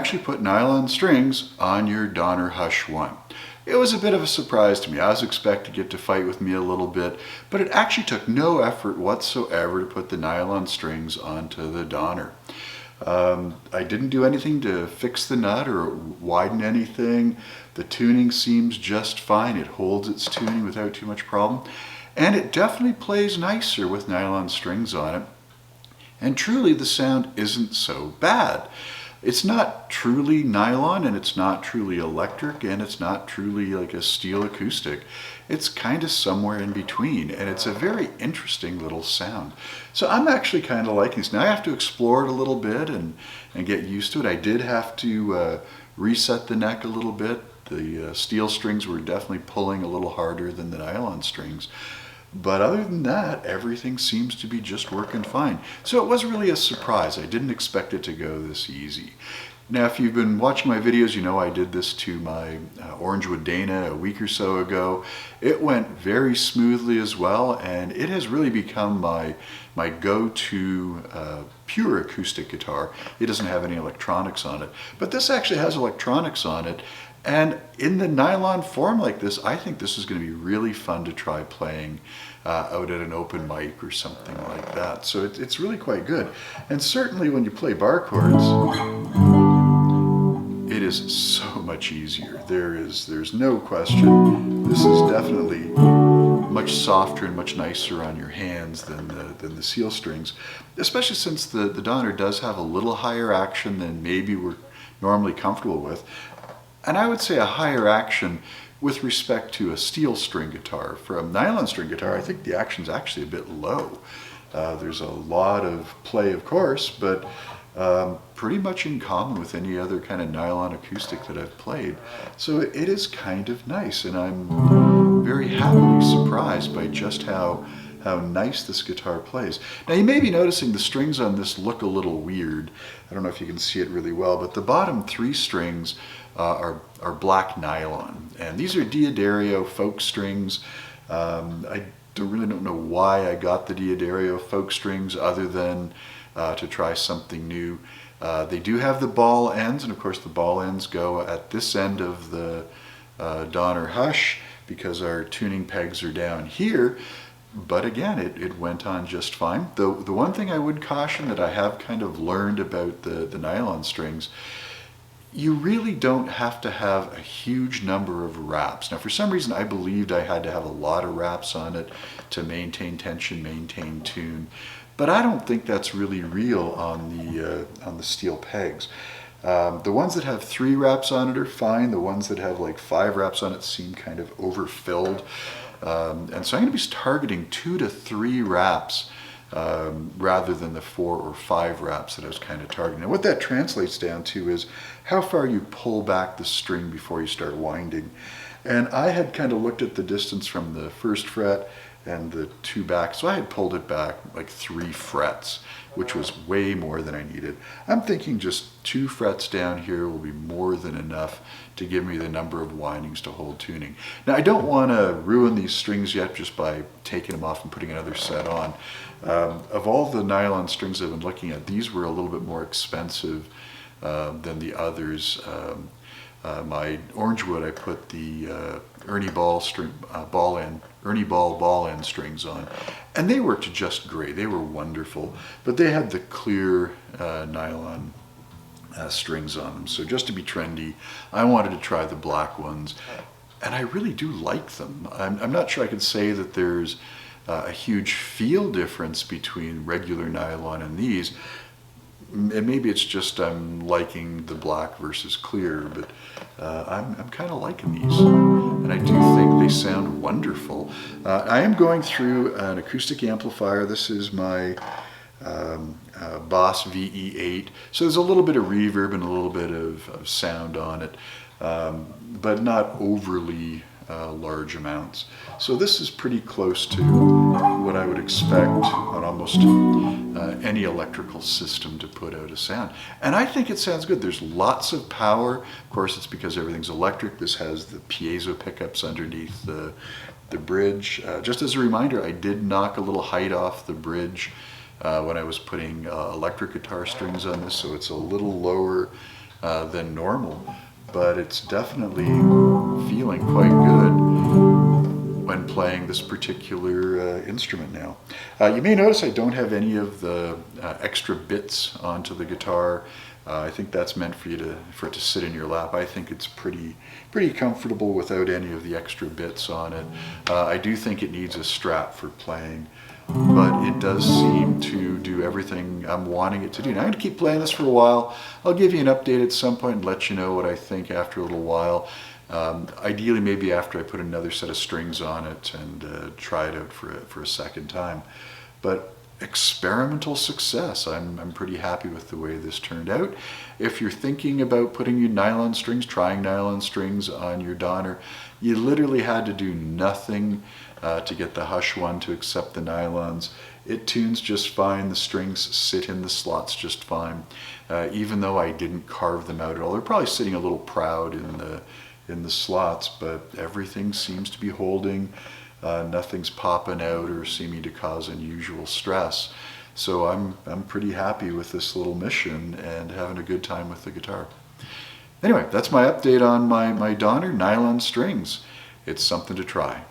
actually put nylon strings on your Donner Hush-1. It was a bit of a surprise to me. I was expecting it to fight with me a little bit, but it actually took no effort whatsoever to put the nylon strings onto the Donner. I didn't do anything to fix the nut or widen anything. The tuning seems just fine. It holds its tuning without too much problem. And it definitely plays nicer with nylon strings on it. And truly the sound isn't so bad. It's not truly nylon, and it's not truly electric, and it's not truly like a steel acoustic. It's kind of somewhere in between, and it's a very interesting little sound. So I'm actually kind of liking this. Now I have to explore it a little bit and get used to it. I did have to reset the neck a little bit. The steel strings were definitely pulling a little harder than the nylon strings. But other than that, everything seems to be just working fine. So it was really a surprise. I didn't expect it to go this easy. Now, if you've been watching my videos, you know I did this to my Orangewood Dana a week or so ago. It went very smoothly as well, and it has really become my go-to pure acoustic guitar. It doesn't have any electronics on it, but this actually has electronics on it. And in the nylon form like this, I think this is going to be really fun to try playing out at an open mic or something like that. So it's really quite good. And certainly when you play bar chords, it is so much easier. There's no question. This is definitely much softer and much nicer on your hands than the seal strings, especially since the Donner does have a little higher action than maybe we're normally comfortable with. And I would say a higher action with respect to a steel string guitar. For a nylon string guitar, I think the action's actually a bit low. There's a lot of play, of course, but pretty much in common with any other kind of nylon acoustic that I've played. So it is kind of nice, and I'm very happily surprised by just how nice this guitar plays. Now you may be noticing the strings on this look a little weird. I don't know if you can see it really well, but the bottom 3 strings are black nylon, and these are D'Addario folk strings. I really don't know why I got the D'Addario folk strings other than to try something new. They do have the ball ends, and of course the ball ends go at this end of the Donner Hush because our tuning pegs are down here. But again, it went on just fine. The one thing I would caution that I have kind of learned about the nylon strings, you really don't have to have a huge number of wraps. Now, for some reason, I believed I had to have a lot of wraps on it to maintain tension, maintain tune. But I don't think that's really real on the steel pegs. The ones that have 3 wraps on it are fine. The ones that have like 5 wraps on it seem kind of overfilled. And so I'm going to be targeting 2 to 3 wraps rather than the 4 or 5 wraps that I was kind of targeting. Now what that translates down to is how far you pull back the string before you start winding. And I had kind of looked at the distance from the 1st fret and the 2 back, so I had pulled it back like 3 frets, which was way more than I needed. I'm thinking just 2 frets down here will be more than enough to give me the number of windings to hold tuning. Now I don't want to ruin these strings yet just by taking them off and putting another set on. Of all the nylon strings I've been looking at, these were a little bit more expensive than the others. My Orangewood, I put the Ernie Ball ball end strings on, and they worked just great. They were wonderful, but they had the clear nylon strings on them. So just to be trendy, I wanted to try the black ones, and I really do like them. I'm not sure I could say that there's a huge feel difference between regular nylon and these. And maybe it's just I'm liking the black versus clear, but I'm kind of liking these, and I do think they sound wonderful. I am going through an acoustic amplifier. This is my Boss VE8, so there's a little bit of reverb and a little bit of sound on it, but not overly large amounts. So this is pretty close to what I would expect on almost any electrical system to put out a sound. And I think it sounds good. There's lots of power. Of course, it's because everything's electric. This has the piezo pickups underneath the bridge. Just as a reminder, I did knock a little height off the bridge when I was putting electric guitar strings on this, so it's a little lower than normal, but it's definitely feeling quite good when playing this particular instrument now. You may notice I don't have any of the extra bits onto the guitar. I think that's meant for it to sit in your lap. I think it's pretty comfortable without any of the extra bits on it. I do think it needs a strap for playing, but it does seem to do everything I'm wanting it to do. Now I'm going to keep playing this for a while. I'll give you an update at some point and let you know what I think after a little while. Ideally, maybe after I put another set of strings on it and try it out for a second time. But experimental success. I'm pretty happy with the way this turned out. If you're thinking about putting your nylon strings, trying nylon strings on your Donner, you literally had to do nothing to get the Hush-1 to accept the nylons. It tunes just fine. The strings sit in the slots just fine. Even though I didn't carve them out at all, they're probably sitting a little proud in the slots, but everything seems to be holding. Nothing's popping out or seeming to cause unusual stress. So I'm pretty happy with this little mission and having a good time with the guitar. Anyway, that's my update on my Donner nylon strings. It's something to try.